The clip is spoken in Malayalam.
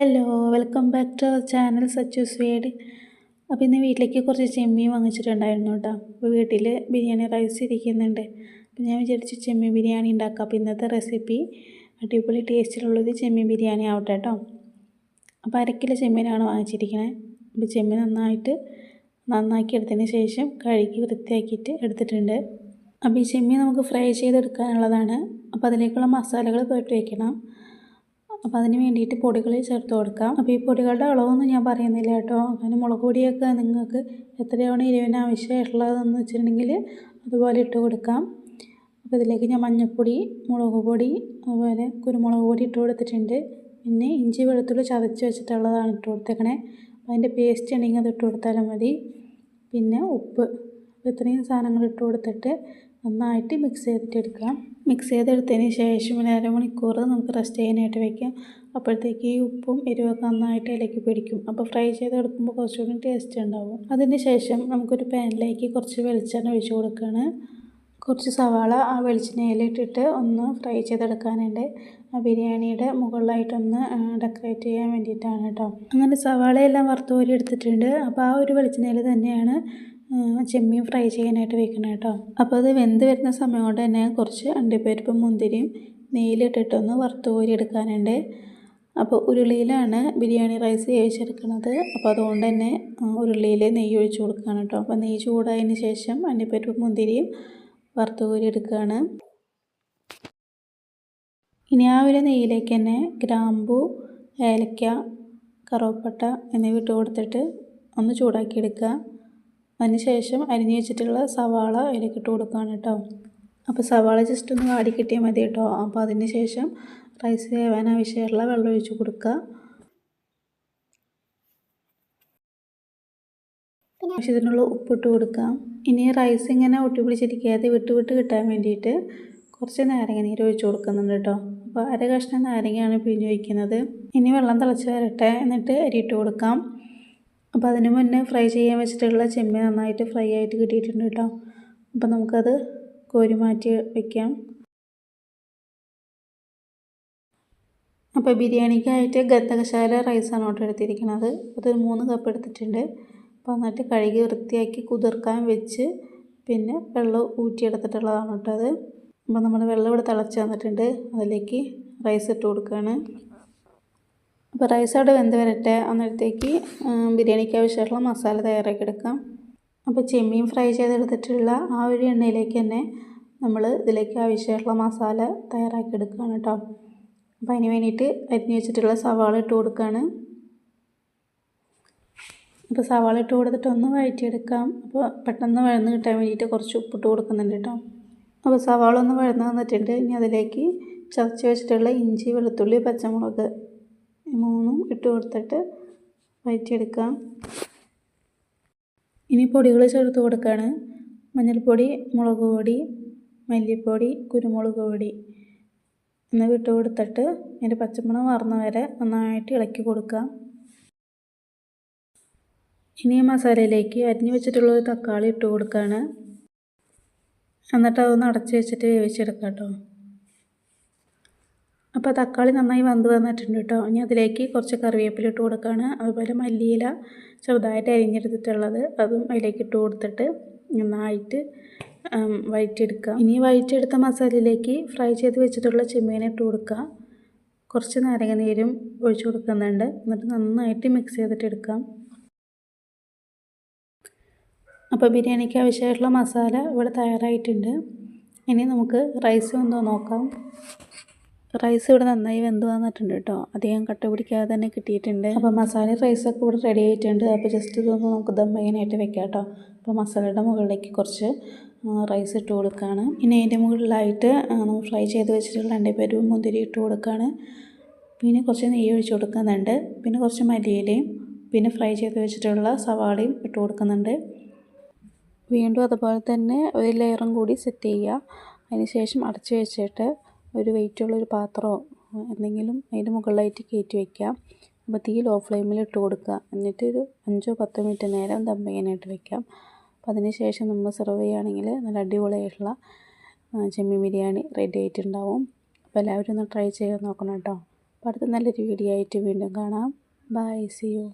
Hello, welcome back to our channel സച്ചൂസ് വേഡ്. അപ്പോൾ ഇന്ന് വീട്ടിലേക്ക് കുറച്ച് ചെമ്മീൻ വാങ്ങിച്ചിട്ടുണ്ടായിരുന്നു കേട്ടോ. അപ്പോൾ വീട്ടിൽ ബിരിയാണി റൈസ് ഇരിക്കുന്നുണ്ട്. അപ്പോൾ ഞാൻ വിചാരിച്ചു ചെമ്മീൻ ബിരിയാണി ഉണ്ടാക്കാം. അപ്പോൾ ഇന്നത്തെ റെസിപ്പി അടിപൊളി ടേസ്റ്റിലുള്ളൊരു ചെമ്മീൻ ബിരിയാണി ആവട്ടെ കേട്ടോ. അപ്പോൾ 1 കിലോ ചെമ്മീനാണ് വാങ്ങിച്ചിരിക്കുന്നത്. അപ്പോൾ ചെമ്മീൻ നന്നാക്കി എടുത്തതിന് ശേഷം കഴുകി വൃത്തിയാക്കിയിട്ട് എടുത്തിട്ടുണ്ട്. അപ്പോൾ ഈ ചെമ്മീൻ നമുക്ക് ഫ്രൈ ചെയ്തെടുക്കാനുള്ളതാണ്. അപ്പോൾ അതിലേക്കുള്ള മസാലകൾ പുരട്ടി വയ്ക്കണം. അപ്പോൾ അതിന് വേണ്ടിയിട്ട് പൊടികൾ ചേർത്ത് കൊടുക്കാം. അപ്പോൾ ഈ പൊടികളുടെ അളവൊന്നും ഞാൻ പറയുന്നില്ല കേട്ടോ. കാരണം മുളക് പൊടിയൊക്കെ നിങ്ങൾക്ക് എത്രയാണ് എരിവിന് ആവശ്യമായിട്ടുള്ളതെന്ന് വെച്ചിട്ടുണ്ടെങ്കിൽ അതുപോലെ ഇട്ട് കൊടുക്കാം. അപ്പോൾ ഇതിലേക്ക് ഞാൻ മഞ്ഞൾപ്പൊടി, മുളക് പൊടി, അതുപോലെ കുരുമുളക് പൊടി ഇട്ട് കൊടുത്തിട്ടുണ്ട്. പിന്നെ ഇഞ്ചി വെളുത്തുള്ളി ചതച്ച് വെച്ചിട്ടുള്ളതാണ് ഇട്ട് കൊടുത്തേക്കണേ. അതിൻ്റെ പേസ്റ്റ് ഉണ്ടെങ്കിൽ അത് ഇട്ട് കൊടുത്താലും മതി. പിന്നെ ഉപ്പ്. അപ്പോൾ ഇത്രയും സാധനങ്ങൾ ഇട്ട് കൊടുത്തിട്ട് നന്നായിട്ട് മിക്സ് ചെയ്തിട്ടെടുക്കാം. മിക്സ് ചെയ്തെടുത്തതിന് ശേഷം ഒരു അരമണിക്കൂർ നമുക്ക് റെസ്റ്റ് ചെയ്യാനായിട്ട് വയ്ക്കാം. അപ്പോഴത്തേക്ക് ഈ ഉപ്പും എരിവൊക്കെ നന്നായിട്ട് ഇലക്കി പിടിക്കും. അപ്പോൾ ഫ്രൈ ചെയ്തെടുക്കുമ്പോൾ കുറച്ചുകൂടി ടേസ്റ്റ് ഉണ്ടാവും. അതിന് ശേഷം നമുക്കൊരു പാനിലേക്ക് കുറച്ച് വെളിച്ചെണ്ണ ഒഴിച്ച് കൊടുക്കുകയാണ്. കുറച്ച് സവാള ആ വെളിച്ചെണ്ണയിലിട്ടിട്ട് ഒന്ന് ഫ്രൈ ചെയ്തെടുക്കാനുണ്ട്. ആ ബിരിയാണിയുടെ മുകളിലായിട്ടൊന്ന് ഡെക്കറേറ്റ് ചെയ്യാൻ വേണ്ടിയിട്ടാണ് കേട്ടോ. അങ്ങനെ സവാളയെല്ലാം വറുത്ത് കോരി എടുത്തിട്ടുണ്ട്. അപ്പോൾ ആ ഒരു വെളിച്ചെണ്ണയിൽ തന്നെയാണ് ചെമ്മീൻ ഫ്രൈ ചെയ്യാനായിട്ട് വെക്കണം കേട്ടോ. അപ്പോൾ അത് വെന്ത് വരുന്ന സമയം കൊണ്ട് തന്നെ കുറച്ച് അണ്ടിപ്പരിപ്പും മുന്തിരിയും നെയ്യിലിട്ടിട്ടൊന്ന് വറുത്ത് കോരി എടുക്കാനുണ്ട്. അപ്പോൾ ഉരുളിയിലാണ് ബിരിയാണി റൈസ് വേവിച്ചെടുക്കുന്നത്. അപ്പോൾ അതുകൊണ്ട് തന്നെ ഉരുളിയിൽ നെയ്യ് ഒഴിച്ച് കൊടുക്കുകയാണ് കേട്ടോ. അപ്പോൾ നെയ്യ് ചൂടായതിന് ശേഷം അണ്ടിപ്പരിപ്പും മുന്തിരിയും വറുത്ത് കോരി എടുക്കുകയാണ്. ഇനി ആ ഒരു നെയ്യിലേക്ക് തന്നെ ഗ്രാമ്പൂ, ഏലക്ക, കറുവപ്പട്ട എന്നിവ ഇട്ട് കൊടുത്തിട്ട് ഒന്ന് ചൂടാക്കിയെടുക്കുക. അതിന് ശേഷം അരിഞ്ഞ് വെച്ചിട്ടുള്ള സവാള അതിലേക്ക് ഇട്ട് കൊടുക്കുകയാണ് കേട്ടോ. അപ്പോൾ സവാള ജസ്റ്റ് ഒന്ന് വാടി കിട്ടിയാൽ മതി കേട്ടോ. അപ്പോൾ അതിന് ശേഷം റൈസ് വേവാൻ ആവശ്യമുള്ള വെള്ളം ഒഴിച്ച് കൊടുക്കുക. ആവശ്യത്തിനുള്ള ഉപ്പിട്ട് കൊടുക്കാം. ഇനി റൈസ് ഇങ്ങനെ ഒട്ടിപ്പിടിച്ചിരിക്കാതെ വിട്ട് കിട്ടാൻ വേണ്ടിയിട്ട് കുറച്ച് നാരങ്ങ നീര് ഒഴിച്ച് കൊടുക്കുന്നുണ്ട് കേട്ടോ. അപ്പോൾ 1 കഷ്ണം നാരങ്ങയാണ് പിഴിഞ്ഞ് വയ്ക്കുന്നത്. ഇനി വെള്ളം തിളച്ച് വരട്ടെ, എന്നിട്ട് അരിയിട്ട് കൊടുക്കാം. അപ്പോൾ അതിന് മുന്നേ ഫ്രൈ ചെയ്യാൻ വെച്ചിട്ടുള്ള ചെമ്മീൻ നന്നായിട്ട് ഫ്രൈ ആയിട്ട് കിട്ടിയിട്ടുണ്ട് കേട്ടോ. അപ്പോൾ നമുക്കത് കോരി മാറ്റി വയ്ക്കാം. അപ്പോൾ ബിരിയാണിക്കായിട്ട് ഗത്തകശാല റൈസാണ് കേട്ടോ എടുത്തിരിക്കുന്നത്. അതൊരു 3 കപ്പ് എടുത്തിട്ടുണ്ട്. അപ്പോൾ എന്നിട്ട് കഴുകി വൃത്തിയാക്കി കുതിർക്കാൻ വെച്ച് പിന്നെ വെള്ളം ഊറ്റിയെടുത്തിട്ടുള്ളതാണ് കേട്ടോ അത്. അപ്പോൾ നമ്മൾ വെള്ളം ഇവിടെ തിളച്ച് വന്നിട്ടുണ്ട്. അതിലേക്ക് റൈസ് ഇട്ട് കൊടുക്കുകയാണ്. അപ്പോൾ റൈസ് അവിടെ വെന്ത് വരട്ടെ. അന്നേരത്തേക്ക് ബിരിയാണിക്ക് ആവശ്യമായിട്ടുള്ള മസാല തയ്യാറാക്കി എടുക്കാം. അപ്പോൾ ചെമ്മീൻ ഫ്രൈ ചെയ്തെടുത്തിട്ടുള്ള ആ ഒരു എണ്ണയിലേക്ക് തന്നെ നമ്മൾ ഇതിലേക്ക് ആവശ്യമായിട്ടുള്ള മസാല തയ്യാറാക്കി എടുക്കുകയാണ് കേട്ടോ. അപ്പോൾ അതിന് വേണ്ടിയിട്ട് അരിഞ്ഞ് വെച്ചിട്ടുള്ള സവാള ഇട്ട് കൊടുക്കുകയാണ്. അപ്പോൾ സവാള ഇട്ട് കൊടുത്തിട്ട് ഒന്ന് വഴറ്റിയെടുക്കാം. അപ്പോൾ പെട്ടെന്ന് വഴന്ന് കിട്ടാൻ വേണ്ടിയിട്ട് കുറച്ച് ഉപ്പിട്ട് കൊടുക്കുന്നുണ്ട് കേട്ടോ. അപ്പോൾ സവാള ഒന്ന് വഴന്ന് വന്നിട്ടുണ്ട്. ഇനി അതിലേക്ക് ചതച്ച് വെച്ചിട്ടുള്ള ഇഞ്ചി, വെളുത്തുള്ളി, പച്ചമുളക് 3 ഇട്ട് കൊടുത്തിട്ട് വഴറ്റിയെടുക്കാം. ഇനി പൊടികൾ ചേർത്ത് കൊടുക്കുകയാണ്. മഞ്ഞൾപ്പൊടി, മുളക് പൊടി, മല്ലിപ്പൊടി, കുരുമുളക് പൊടി എന്നിവ ഇട്ട് കൊടുത്തിട്ട് അതിൻ്റെ പച്ചമണം മാറുന്ന വരെ നന്നായിട്ട് ഇളക്കി കൊടുക്കാം. ഇനി മസാലയിലേക്ക് അരിഞ്ഞ് വെച്ചിട്ടുള്ള ഒരു തക്കാളി ഇട്ട് കൊടുക്കുകയാണ്. എന്നിട്ട് അതൊന്ന് അടച്ച് വെച്ചിട്ട് വേവിച്ചെടുക്കാം കേട്ടോ. അപ്പോൾ തക്കാളി നന്നായി വെന്ത് വന്നിട്ടുണ്ട് കേട്ടോ. ഇനി അതിലേക്ക് കുറച്ച് കറിവേപ്പില ഇട്ട് കൊടുക്കുകയാണ്. അതുപോലെ മല്ലിയില ചെറുതായിട്ട് അരിഞ്ഞെടുത്തിട്ടുള്ളത് അതും അതിലേക്ക് ഇട്ട് കൊടുത്തിട്ട് നന്നായിട്ട് വഴറ്റിയെടുക്കുക. ഇനി വഴറ്റിയെടുത്ത മസാലയിലേക്ക് ഫ്രൈ ചെയ്ത് വെച്ചിട്ടുള്ള ചെമ്മീൻ ഇട്ട് കൊടുക്കുക. കുറച്ച് നാരങ്ങ നീരും ഒഴിച്ച് കൊടുക്കുന്നുണ്ട്. എന്നിട്ട് നന്നായിട്ട് മിക്സ് ചെയ്തിട്ട് എടുക്കാം. അപ്പോൾ ബിരിയാണിക്ക് ആവശ്യമായിട്ടുള്ള മസാല ഇവിടെ തയ്യാറായിട്ടുണ്ട്. ഇനി നമുക്ക് റൈസ് വെന്തോ നോക്കാം. റൈസ് ഇവിടെ നന്നായി വെന്ത് വന്നിട്ടുണ്ട് കേട്ടോ. അധികം കട്ട പിടിക്കാതെ തന്നെ കിട്ടിയിട്ടുണ്ട്. അപ്പോൾ മസാല റൈസൊക്കെ ഇവിടെ റെഡി ആയിട്ടുണ്ട്. അപ്പോൾ ജസ്റ്റ് ഇതൊന്ന് നമുക്ക് ദം ചെയ്യാനായിട്ട് വെക്കാം കേട്ടോ. അപ്പോൾ മസാലയുടെ മുകളിലേക്ക് കുറച്ച് റൈസ് ഇട്ട് കൊടുക്കുകയാണ്. ഇനി അതിൻ്റെ മുകളിലായിട്ട് നമ്മൾ ഫ്രൈ ചെയ്ത് വെച്ചിട്ടുള്ള അണ്ടിപ്പരിപ്പും മുന്തിരി ഇട്ട് കൊടുക്കുകയാണ്. പിന്നെ കുറച്ച് നെയ്യ് ഒഴിച്ച് കൊടുക്കുന്നുണ്ട്. പിന്നെ കുറച്ച് മല്ലിയിലയും പിന്നെ ഫ്രൈ ചെയ്ത് വെച്ചിട്ടുള്ള സവാളയും ഇട്ട് കൊടുക്കുന്നുണ്ട്. വീണ്ടും അതുപോലെ തന്നെ ഒരു ലെയറും കൂടി സെറ്റ് ചെയ്യുക. അതിന് ശേഷം അടച്ച് വെച്ചിട്ട് ഒരു വെയിറ്റുള്ളൊരു പാത്രമോ എന്തെങ്കിലും അതിൻ്റെ മുകളിലായിട്ട് കയറ്റി വയ്ക്കുക. അപ്പോൾ തീ ലോ ഫ്ലെയിമിൽ ഇട്ട് കൊടുക്കുക. എന്നിട്ട് ഒരു 5-10 മിനിറ്റ് നേരം ദം ചെയ്യാനായിട്ട് വയ്ക്കാം. അപ്പോൾ അതിന് ശേഷം നമ്മൾ സെർവ് ചെയ്യുകയാണെങ്കിൽ നല്ല അടിപൊളിയായിട്ടുള്ള ചെമ്മീൻ ബിരിയാണി റെഡി ആയിട്ടുണ്ടാവും. അപ്പോൾ എല്ലാവരും ഒന്ന് ട്രൈ ചെയ്ത് നോക്കണം കേട്ടോ. അപ്പോൾ അടുത്ത നല്ലൊരു വീഡിയോ ആയിട്ട് വീണ്ടും കാണാം. Bye, see U.